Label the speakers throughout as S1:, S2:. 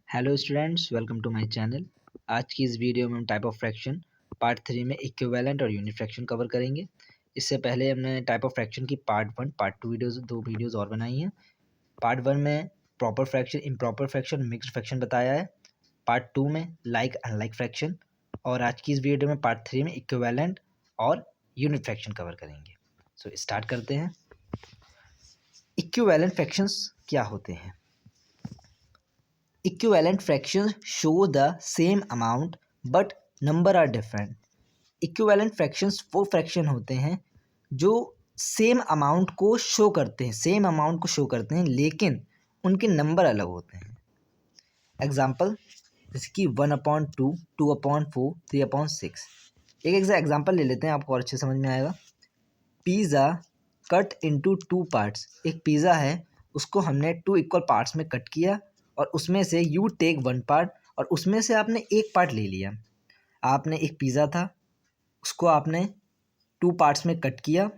S1: Hello students, welcome to my channel. आज की इस वीडियो में हम टाइप ऑफ फ्रैक्शन पार्ट 3 में इक्विवेलेंट और यूनिट फ्रैक्शन कवर करेंगे। इससे पहले हमने टाइप ऑफ फ्रैक्शन की पार्ट 1 पार्ट 2 दो वीडियोस और बनाई हैं। पार्ट 1 में proper fraction, improper fraction, mixed fraction बताया है। पार्ट 2 में लाइक अनलाइक फ्रैक्शन, और आज की इस वीडियो में पार्ट 3 में इक्विवेलेंट और यूनिट फ्रैक्शन कवर करेंगे। सो स्टार्ट करते हैं। इक्विवेलेंट फ्रैक्शंस क्या होते हैं? Equivalent fractions show the same amount but number are different. Equivalent fractions वो फ्रैक्शन होते हैं जो सेम अमाउंट को शो करते हैं, लेकिन उनके नंबर अलग होते हैं। एग्जाम्पल जैसे कि 1/2, 2/4, 3/6। एक एग्जाम्पल ले लेते हैं, आपको और अच्छे समझ में आएगा। Pizza cut into 2 parts. एक पिज़्ज़ा है, उसको हमने 2 इक्वल पार्ट्स में कट किया और उसमें से यू टेक 1 पार्ट, और उसमें से आपने एक पार्ट ले लिया। आपने एक पिज़्ज़ा था, उसको आपने 2 पार्ट्स में कट किया,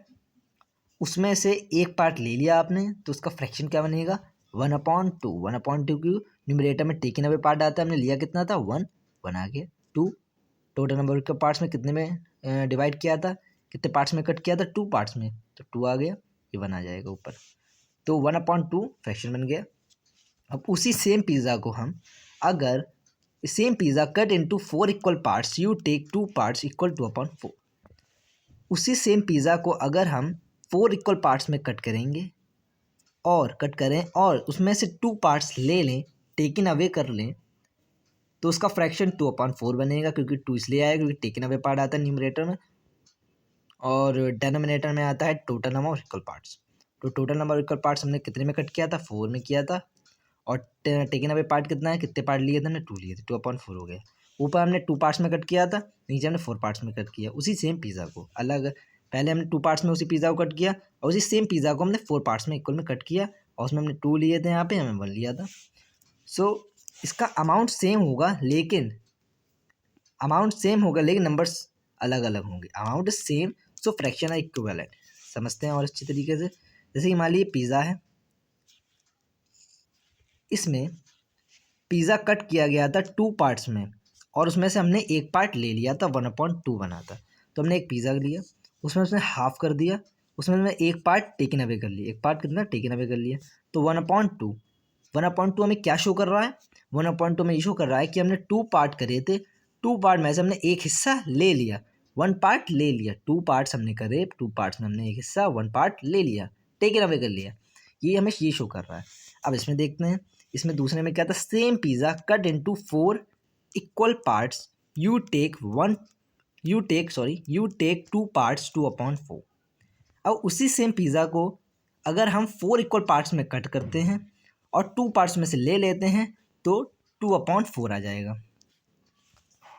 S1: उसमें से एक पार्ट ले लिया आपने, तो उसका फ्रैक्शन क्या बनेगा? 1/2। 1/2 क्यों? न्यूमरेटर में टेकन अवे पार्ट आता है, हमने लिया कितना था? 1 आ गया। 2 टोटल नंबर के पार्ट्स में कितने में डिवाइड किया था, कितने पार्ट्स में कट किया था? 2 पार्ट्स में, तो 2 आ गया, ये 1 आ जाएगा ऊपर। तो 1/2 फ्रैक्शन बन गया। अब उसी सेम पिज़्ज़ा को हम अगर same pizza cut into 4 equal parts, you take 2 parts equal 2/4। उसी सेम पिज़्ज़ा को अगर हम 4 इक्वल पार्ट्स में कट करें और उसमें से 2 पार्ट्स ले लें, टेकन अवे कर लें, तो उसका फ्रैक्शन 2/4 बनेगा, क्योंकि 2 इसलिए आएगा क्योंकि टेकन अवे पार्ट आता है न्यूमरेटर में और डिनोमिनेटर में आता है total number of equal parts. तो total number of equal parts हमने कितने में कट किया था? 4 में किया था। और टेकन अवे पार्ट कितना है? कितने पार्ट लिए थे हमने? 2 लिए थे, 2/4 हो गया। ऊपर हमने 2 पार्ट्स में कट किया था, नीचे हमने 4 पार्ट्स में कट किया। उसी सेम पिज़्ज़ा को अलग, पहले हमने 2 पार्ट्स में उसी पिज़्ज़ा को कट किया और उसी सेम पिज़्ज़ा को हमने 4 पार्ट्स में इक्वल में कट किया, और उसमें हमने 2 लिए थे, यहाँ पे हमने 1 लिया था। सो इसका अमाउंट सेम होगा, लेकिन नंबर्स अलग अलग होंगे। Amount is same, so fraction are equivalent. समझते हैं और अच्छी तरीके से। जैसे कि मान लीजिए पिज़्ज़ा है, इसमें पिज़्ज़ा कट किया गया था 2 पार्ट्स में, और उसमें से हमने एक पार्ट ले लिया था, 1/2 बना था। तो हमने एक पिज़्ज़ा लिया, उसमें हाफ कर दिया, उसमें हमने एक पार्ट टेकन अवे कर लिया। एक पार्ट कितना टेकन अवे कर लिया, तो 1/2 हमें क्या शो कर रहा है? 1/2 में ये शो कर रहा है कि हमने 2 पार्ट करे थे, 2 पार्ट में से हमने एक हिस्सा ले लिया, 1 पार्ट ले लिया। 2 पार्ट्स हमने करे, 2 पार्ट्स में हमने एक हिस्सा 1 पार्ट ले लिया, टेकन अवे कर लिया। ये हमें ये शो कर रहा है। अब इसमें देखते हैं, इसमें दूसरे में क्या था? Same pizza cut into 4 equal parts, you take 2 parts 2/4। अब उसी सेम पिज़्ज़ा को अगर हम 4 इक्वल पार्ट्स में कट करते हैं और 2 पार्ट्स में से ले लेते हैं, तो 2/4 आ जाएगा।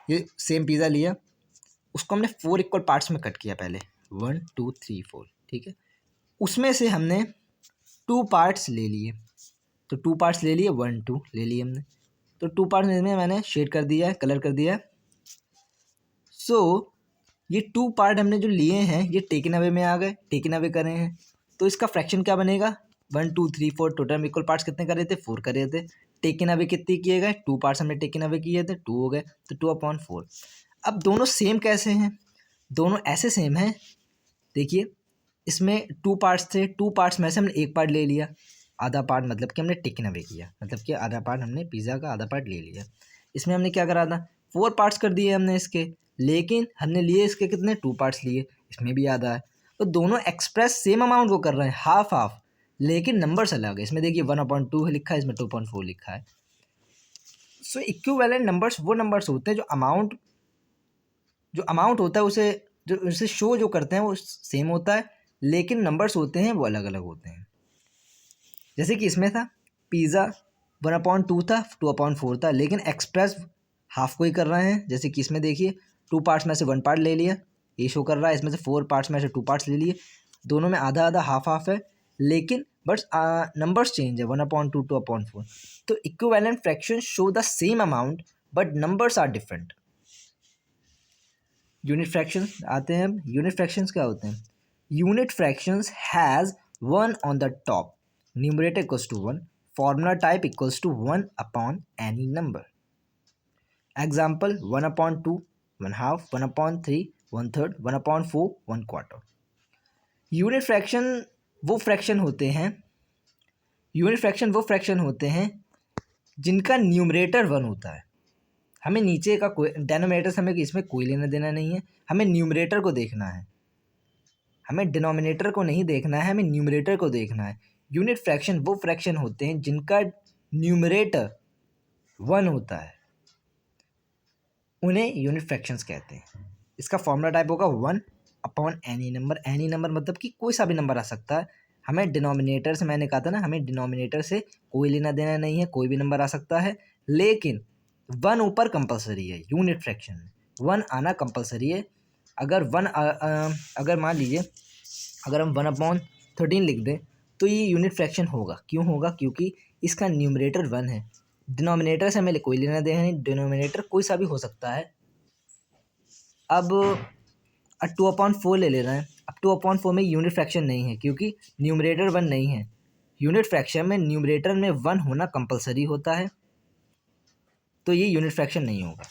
S1: ये सेम पिज़्ज़ा लिया, उसको हमने 4 इक्वल पार्ट्स में कट किया पहले, 1 2 3 4, ठीक है। उसमें से हमने 2 पार्ट्स ले लिए, तो 2 पार्ट्स ले लिए, 1 2 ले लिए हमने, तो 2 पार्ट्स में मैंने शेड कर दिया है, कलर कर दिया है। सो ये 2 पार्ट हमने जो लिए हैं, ये टेकन अवे में आ गए, टेकन अवे कर रहे हैं, तो इसका फ्रैक्शन क्या बनेगा? 1 2 3 4, टोटल इक्वल पार्ट्स कितने करे थे? 4 करे थे। टेकन अवे कितने किए गए? 2 पार्ट्स हमने टेकन अवे किए थे, 2 हो गए, तो 2/4। अब दोनों सेम कैसे हैं? दोनों ऐसे सेम हैं, देखिए इसमें 2 पार्ट्स थे, 2 पार्ट्स में से हमने एक पार्ट ले लिया, आधा पार्ट, मतलब कि हमने टेकन अवे किया, मतलब कि आधा पार्ट हमने पिज़्ज़ा का आधा पार्ट ले लिया। इसमें हमने क्या करा था? 4 पार्ट्स कर दिए हमने इसके, लेकिन हमने लिए इसके कितने? 2 पार्ट्स लिए, इसमें भी आधा है। तो दोनों एक्सप्रेस सेम अमाउंट को कर रहे हैं, हाफ हाफ, लेकिन नंबर्स अलग है। इसमें देखिए 1/2 लिखा है, इसमें 2/4 लिखा है। सो इक्विवेलेंट नंबर्स वो नंबर्स होते हैं जो अमाउंट होता है उसे शो जो करते हैं वो सेम होता है, लेकिन नंबर्स होते हैं वो अलग अलग होते हैं। जैसे कि इसमें था पिज़्ज़ा 1/2 था, 2/4 था, लेकिन एक्सप्रेस हाफ को ही कर रहे हैं। जैसे कि इसमें देखिए 2 पार्ट्स में से 1 पार्ट ले लिया, ये शो कर रहा है। इसमें से 4 पार्ट्स में से 2 पार्ट्स ले लिए, दोनों में आधा आधा हाफ हाफ है, लेकिन बट नंबर्स चेंज है, 1/2 2/4। तो equivalent fraction show the same amount but numbers are different. Unit fractions आते हैं। अब यूनिट फ्रैक्शंस क्या होते हैं? Unit fractions has 1 on the top, numerator equals to 1, formula type equals to 1 upon any number. Example 1 upon 2, 1 half, 1 upon 3, 1/3, 1 upon 4, 1/4. Unit fraction वो fraction होते हैं जिनका न्यूमरेटर 1 होता है। हमें नीचे का कोई डेनोमिनेटर से हमें इसमें कोई लेना देना नहीं है, हमें न्यूमरेटर को देखना है, हमें डिनोमिनेटर को नहीं देखना है, हमें न्यूमरेटर को देखना है। यूनिट फ्रैक्शन वो फ्रैक्शन होते हैं जिनका न्यूमरेटर 1 होता है, उन्हें यूनिट फ्रैक्शंस कहते हैं। इसका फॉर्मूला टाइप होगा 1 upon any number. Any number मतलब कि कोई सा भी नंबर आ सकता है। हमें डिनोमिनेटर से, मैंने कहा था ना, हमें डिनोमिनेटर से कोई लेना देना नहीं है, कोई भी नंबर आ सकता है, लेकिन 1 ऊपर कंपलसरी है। यूनिट फ्रैक्शन में 1 आना कंपलसरी है। अगर अगर मान लीजिए अगर हम 1/13 लिख दें तो ये यूनिट फ्रैक्शन होगा। क्यों होगा? क्योंकि इसका न्यूमरेटर 1 है, डिनोमिनेटर से हमें कोई लेना देना नहीं, डिनोमिनेटर कोई सा भी हो सकता है। अब 2/4 ले लेना है। अब 2/4 में यूनिट फ्रैक्शन नहीं है क्योंकि न्यूमरेटर 1 नहीं है। यूनिट फ्रैक्शन में न्यूमरेटर में 1 होना कंपलसरी होता है, तो ये यूनिट फ्रैक्शन नहीं होगा।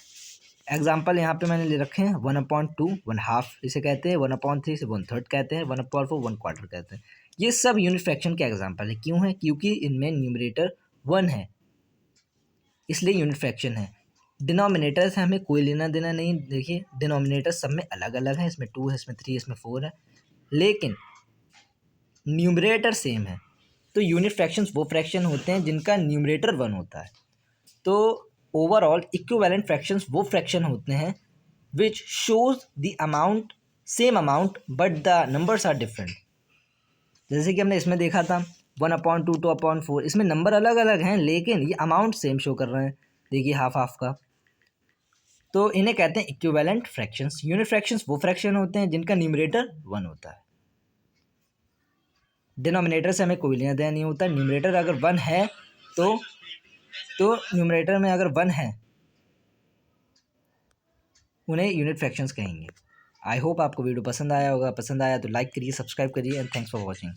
S1: एग्जाम्पल यहाँ पे मैंने ले रखे हैं 1/2, 1 हाफ इसे कहते हैं, 1/3 से 1/3 कहते हैं, 1/4 1/4 कहते हैं। ये सब यूनिट फ्रैक्शन के एग्जाम्पल है। क्यों है? क्योंकि इनमें न्यूमरेटर 1 है, इसलिए यूनिट फ्रैक्शन है। डिनोमिनेटर से हमें कोई लेना देना नहीं। देखिए डिनोमिनेटर सब में अलग अलग है, इसमें 2 है, इसमें 3, इसमें 4 है, लेकिन न्यूमरेटर सेम है। तो यूनिट फ्रैक्शंस वो फ्रैक्शन होते हैं जिनका न्यूमरेटर 1 होता है। तो ओवरऑल इक्विवेलेंट फ्रैक्शंस वो फ्रैक्शन होते हैं which shows the amount same amount but the numbers are different. जैसे कि हमने इसमें देखा था 1/2, 2/4, इसमें नंबर अलग अलग हैं लेकिन ये अमाउंट सेम शो कर रहे हैं। देखिए हाफ हाफ का। तो इन्हें कहते हैं इक्विवेलेंट फ्रैक्शंस। यूनिट फ्रैक्शंस वो फ्रैक्शन होते हैं जिनका न्यूमरेटर 1 होता है। डिनोमिनेटर से हमें कोई लेना देना नहीं होता। न्यूमरेटर अगर 1 है तो न्यूमरेटर में अगर 1 है उन्हें यूनिट फ्रैक्शंस कहेंगे। आई होप आपको वीडियो पसंद आया होगा। पसंद आया तो लाइक करिए, सब्सक्राइब करिए एंड थैंक्स फॉर वॉचिंग।